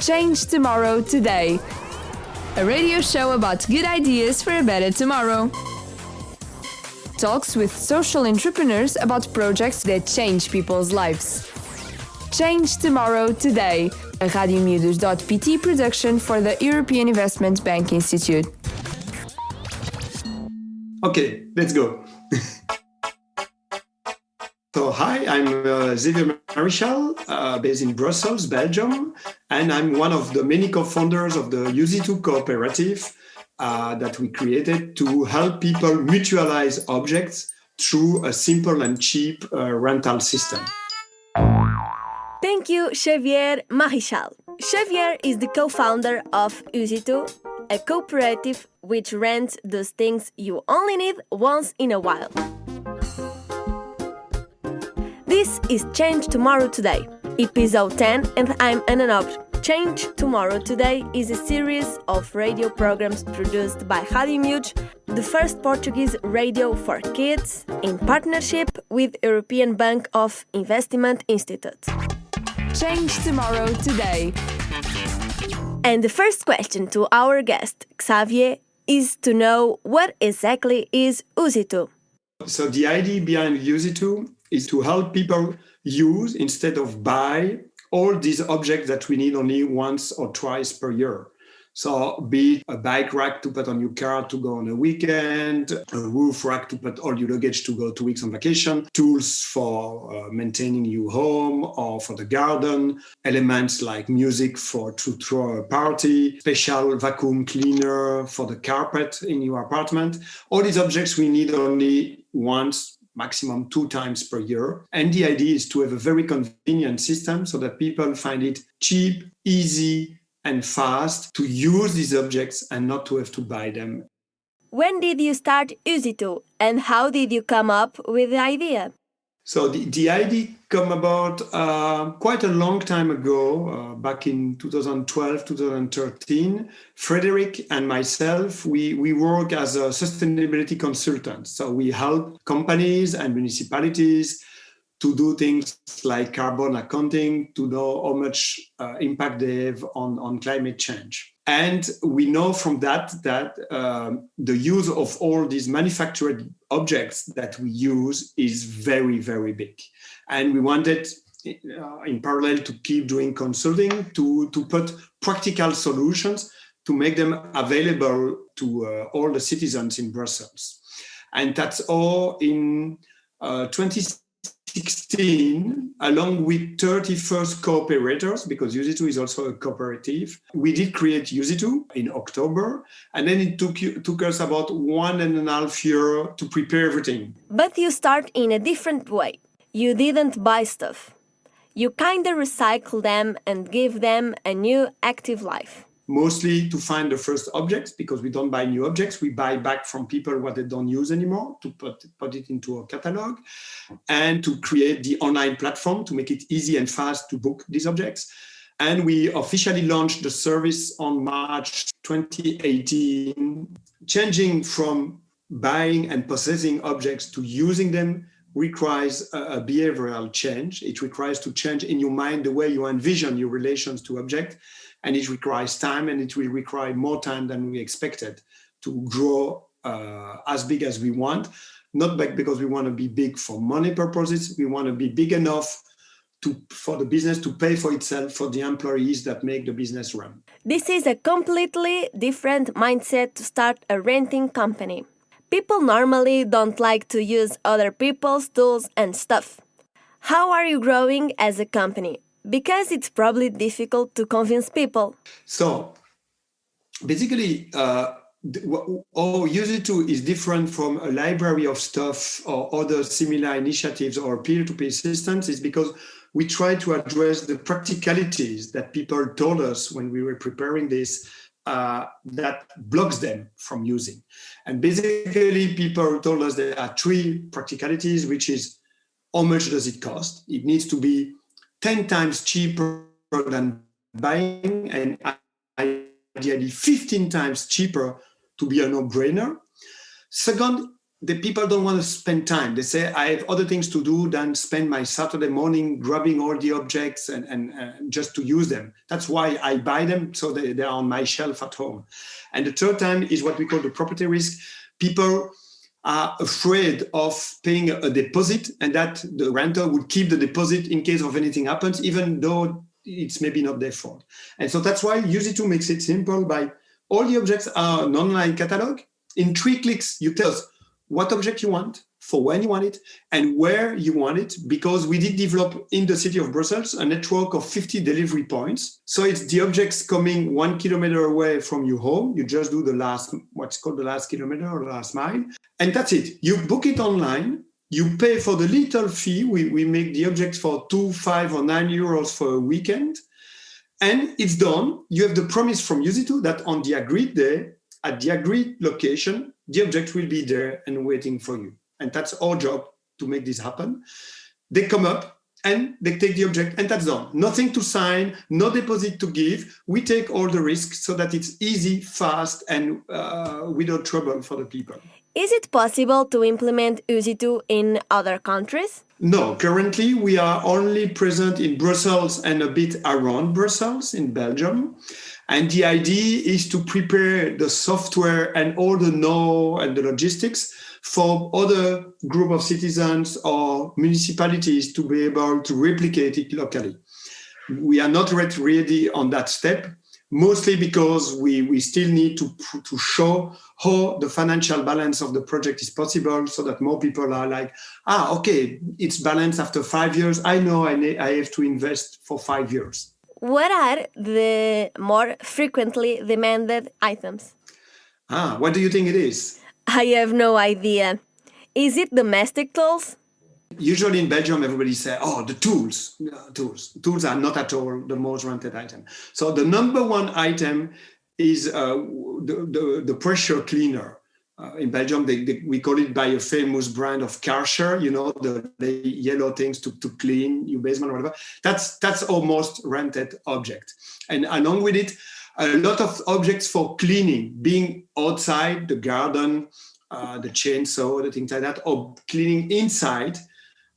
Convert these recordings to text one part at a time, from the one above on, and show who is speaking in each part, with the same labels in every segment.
Speaker 1: Change tomorrow today. A radio show about good ideas for a better tomorrow. Talks with social entrepreneurs about projects that change people's lives. Change tomorrow today. A Rádio Miúdos.pt production for the European Investment Bank Institute.
Speaker 2: Okay, let's go. So, hi, I'm Xavier Marichal, based in Brussels, Belgium, and I'm one of the many co-founders of the Usitoo cooperative that we created to help people mutualize objects through a simple and cheap rental system.
Speaker 3: Thank you, Xavier Marichal. Xavier is the co-founder of Usitoo, a cooperative which rents those things you only need once in a while. This is Change Tomorrow Today, episode 10, and I'm Anna. Change Tomorrow Today is a series of radio programs produced by Rádio Miúdos, the first Portuguese radio for kids, in partnership with European Bank of Investment Institute.
Speaker 1: Change tomorrow today.
Speaker 3: And the first question to our guest, Xavier, is to know what exactly is Usitoo.
Speaker 2: So the idea behind Usitoo is to help people use, instead of buy, all these objects that we need only once or twice per year. So be it a bike rack to put on your car to go on a weekend, a roof rack to put all your luggage to go 2 weeks on vacation, tools for maintaining your home or for the garden, elements like music to throw a party, special vacuum cleaner for the carpet in your apartment. All these objects we need only once, maximum 2 times per year. And the idea is to have a very convenient system so that people find it cheap, easy, and fast to use these objects and not to have to buy them.
Speaker 3: When did you start Usitoo and how did you come up with the idea?
Speaker 2: So the idea came about quite a long time ago, back in 2012, 2013. Frederick and myself, we work as a sustainability consultant. So we help companies and municipalities to do things like carbon accounting, to know how much impact they have on climate change. And we know from that the use of all these manufactured objects that we use is very, very big. And we wanted, in parallel, to keep doing consulting, to put practical solutions, to make them available to all the citizens in Brussels. And that's all in 2016, along with 31st cooperators, because Usitoo is also a cooperative. We did create Usitoo in October, and then it took us about 1.5 years to prepare everything.
Speaker 3: But you start in a different way. You didn't buy stuff. You kinda recycle them and give them a new active life.
Speaker 2: Mostly to find the first objects, because we don't buy new objects. We buy back from people what they don't use anymore, to put it into a catalog, and to create the online platform to make it easy and fast to book these objects. And we officially launched the service on March 2018. Changing from buying and possessing objects to using them requires a behavioral change. It requires to change in your mind the way you envision your relations to objects. And it requires time, and it will require more time than we expected to grow as big as we want. Not because we want to be big for money purposes. We want to be big enough for the business to pay for itself, for the employees that make the business run.
Speaker 3: This is a completely different mindset to start a renting company. People normally don't like to use other people's tools and stuff. How are you growing as a company? Because it's probably difficult to convince people.
Speaker 2: So, basically, Usitoo is different from a library of stuff or other similar initiatives or peer-to-peer systems is because we try to address the practicalities that people told us when we were preparing this that blocks them from using. And basically, people told us there are 3 practicalities, which is how much does it cost? It needs to be 10 times cheaper than buying, and ideally 15 times cheaper to be a no-brainer. Second, the people don't want to spend time. They say, I have other things to do than spend my Saturday morning grabbing all the objects and just to use them. That's why I buy them, so they are on my shelf at home. And the third time is what we call the property risk. People are afraid of paying a deposit, and that the renter would keep the deposit in case of anything happens, even though it's maybe not their fault. And so that's why Usitoo makes it simple by all the objects are an online catalog. In 3 clicks, you tell us what object you want, for when you want it, and where you want it, because we did develop in the city of Brussels a network of 50 delivery points. So it's the objects coming 1 kilometer away from your home. You just do what's called the last kilometer or the last mile. And that's it. You book it online. You pay for the little fee. We make the objects for 2, 5, or 9 euros for a weekend. And it's done. You have the promise from Usitoo that on the agreed day, at the agreed location, the object will be there and waiting for you. And that's our job to make this happen. They come up and they take the object, and that's done. Nothing to sign, no deposit to give. We take all the risks so that it's easy, fast, and without trouble for the people.
Speaker 3: Is it possible to implement Usitoo in other countries?
Speaker 2: No, currently we are only present in Brussels and a bit around Brussels in Belgium. And the idea is to prepare the software and all the know and the logistics for other group of citizens or municipalities to be able to replicate it locally. We are not yet ready on that step, mostly because we still need to show how the financial balance of the project is possible, so that more people are like, okay, it's balanced after 5 years. I know I have to invest for 5 years.
Speaker 3: What are the more frequently demanded items?
Speaker 2: What do you think it is?
Speaker 3: I have no idea. Is it domestic tools?
Speaker 2: Usually in Belgium, everybody says, the tools. Tools are not at all the most rented item. So the number one item is the pressure cleaner. In Belgium, we call it by a famous brand of Karcher, the yellow things to clean your basement or whatever. That's our most rented object. And along with it, a lot of objects for cleaning, being outside the garden, the chainsaw, the things like that, or cleaning inside,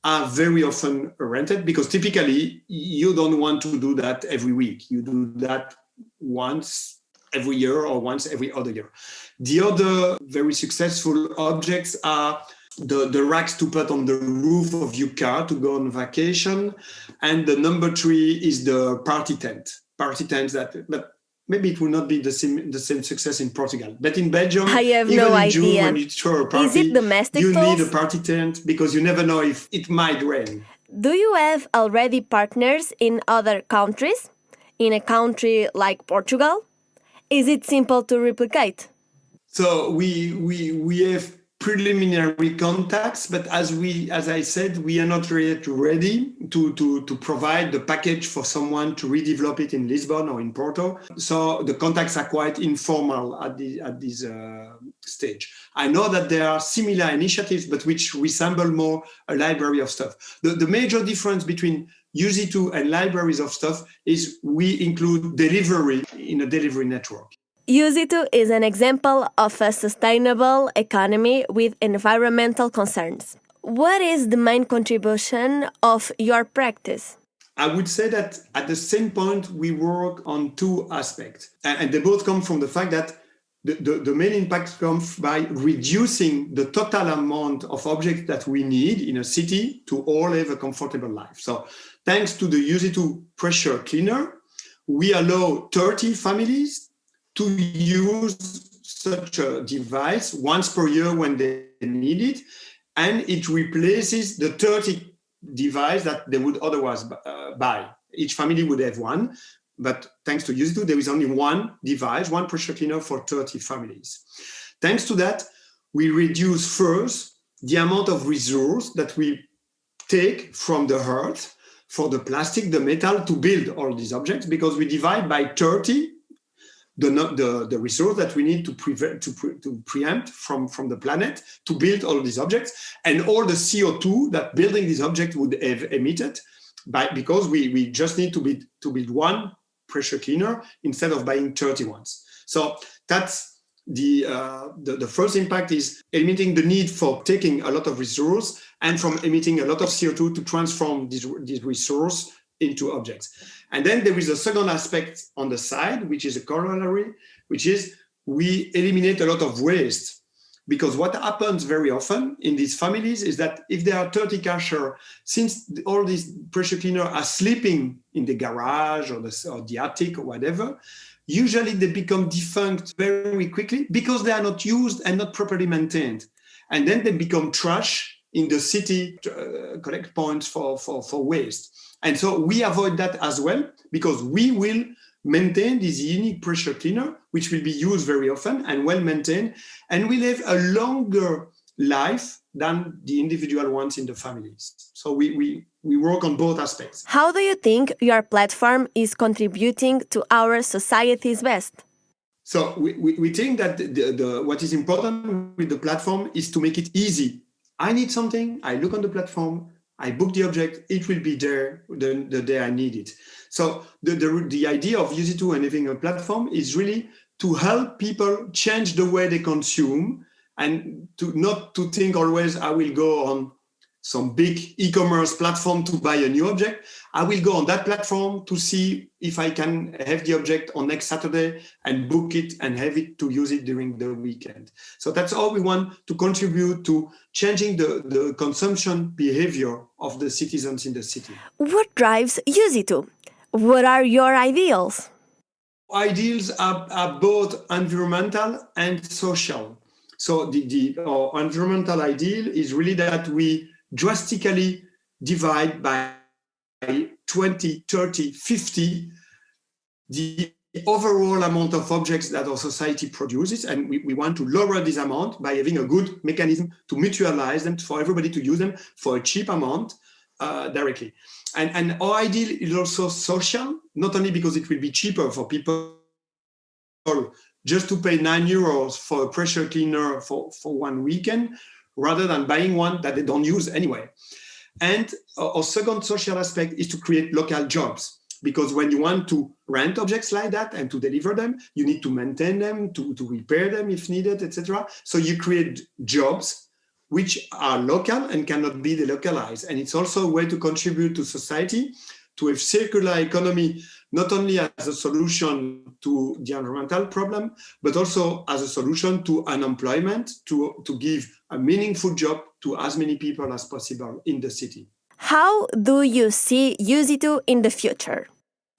Speaker 2: are very often rented, because typically you don't want to do that every week. You do that once every year or once every other year. The other very successful objects are the racks to put on the roof of your car to go on vacation. And the number 3 is the party tent. Party tents but maybe it will not be the same success in Portugal. But in Belgium,
Speaker 3: I have
Speaker 2: even
Speaker 3: no
Speaker 2: in June,
Speaker 3: idea.
Speaker 2: when you throw a party,
Speaker 3: is it domestic
Speaker 2: you
Speaker 3: tools?
Speaker 2: need a party tent, because you never know if it might rain.
Speaker 3: Do you have already partners in other countries? In a country like Portugal? Is it simple to replicate?
Speaker 2: So we have preliminary contacts, but as I said, we are not yet ready to provide the package for someone to redevelop it in Lisbon or in Porto. So the contacts are quite informal at this stage. I know that there are similar initiatives, but which resemble more a library of stuff. The major difference between Usitoo and libraries of stuff is we include delivery in a delivery network.
Speaker 3: Usitoo is an example of a sustainable economy with environmental concerns. What is the main contribution of your practice?
Speaker 2: I would say that at the same point, we work on 2 aspects. And they both come from the fact that the main impact comes by reducing the total amount of objects that we need in a city to all have a comfortable life. So thanks to the Usitoo pressure cleaner, we allow 30 families to use such a device once per year when they need it, and it replaces the 30 devices that they would otherwise buy. Each family would have one, but thanks to Usitoo, there is only one device, one pressure cleaner for 30 families. Thanks to that, we reduce first the amount of resource that we take from the earth for the plastic, the metal, to build all these objects, because we divide by 30 the resource that we need to preempt from the planet to build all these objects, and all the CO2 that building these objects would have emitted, because we just need to build one pressure cleaner instead of buying 30 ones. So that's the first impact is eliminating the need for taking a lot of resource and from emitting a lot of CO2 to transform this resource into objects. And then there is a second aspect on the side, which is a corollary, which is we eliminate a lot of waste. Because what happens very often in these families is that if there are 30 cashiers, since all these pressure cleaners are sleeping in the garage or the attic or whatever, usually they become defunct very quickly because they are not used and not properly maintained. And then they become trash in the city collect points for waste. And so we avoid that as well because we will maintain this unique pressure cleaner, which will be used very often and well maintained, and will have a longer life than the individual ones in the families. So we work on both aspects.
Speaker 3: How do you think your platform is contributing to our society's best?
Speaker 2: So we think that what is important with the platform is to make it easy. I need something, I look on the platform, I book the object, it will be there the day I need it. So the idea of Usitoo and having a platform is really to help people change the way they consume and not to think always I will go on some big e-commerce platform to buy a new object. I will go on that platform to see if I can have the object on next Saturday and book it and have it to use it during the weekend. So that's all we want to contribute to changing the consumption behavior of the citizens in the city.
Speaker 3: What drives Usitoo? What are your ideals?
Speaker 2: Ideals are both environmental and social. So our environmental ideal is really that we drastically divide by 20, 30, 50 the overall amount of objects that our society produces. And we want to lower this amount by having a good mechanism to mutualize them for everybody to use them for a cheap amount directly. And our ideal is also social, not only because it will be cheaper for people just to pay €9 for a pressure cleaner for 1 weekend, rather than buying one that they don't use anyway. And our second social aspect is to create local jobs. Because when you want to rent objects like that and to deliver them, you need to maintain them, to repair them if needed, etc. So you create jobs which are local and cannot be delocalized. And it's also a way to contribute to society, to a circular economy, not only as a solution to the environmental problem, but also as a solution to unemployment, to give a meaningful job to as many people as possible in the city.
Speaker 3: How do you see Usitoo in the future?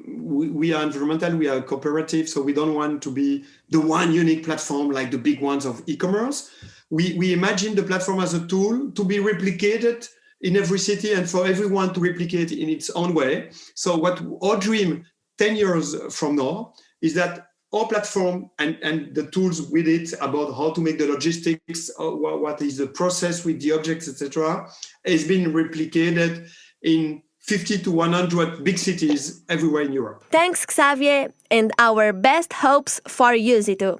Speaker 2: We are environmental, we are a cooperative, so we don't want to be the one unique platform like the big ones of e-commerce. We imagine the platform as a tool to be replicated in every city and for everyone to replicate in its own way. So what our dream 10 years from now is that our platform and the tools with it about how to make the logistics, what is the process with the objects, etc., has been replicated in 50 to 100 big cities everywhere in Europe.
Speaker 3: Thanks, Xavier, and our best hopes for Usitoo.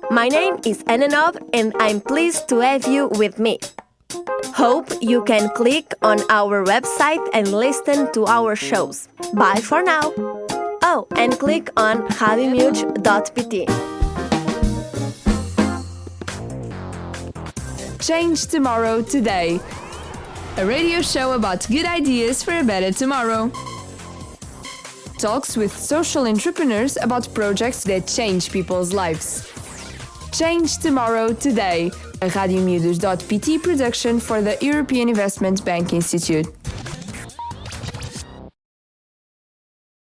Speaker 3: My name is Anna and I'm pleased to have you with me. Hope you can click on our website and listen to our shows. Bye for now. Oh, and click on radiomiúdos.pt.
Speaker 1: Change Tomorrow Today. A radio show about good ideas for a better tomorrow. Talks with social entrepreneurs about projects that change people's lives. Change Tomorrow Today, a Rádio Miúdos.pt production for the European Investment Bank Institute.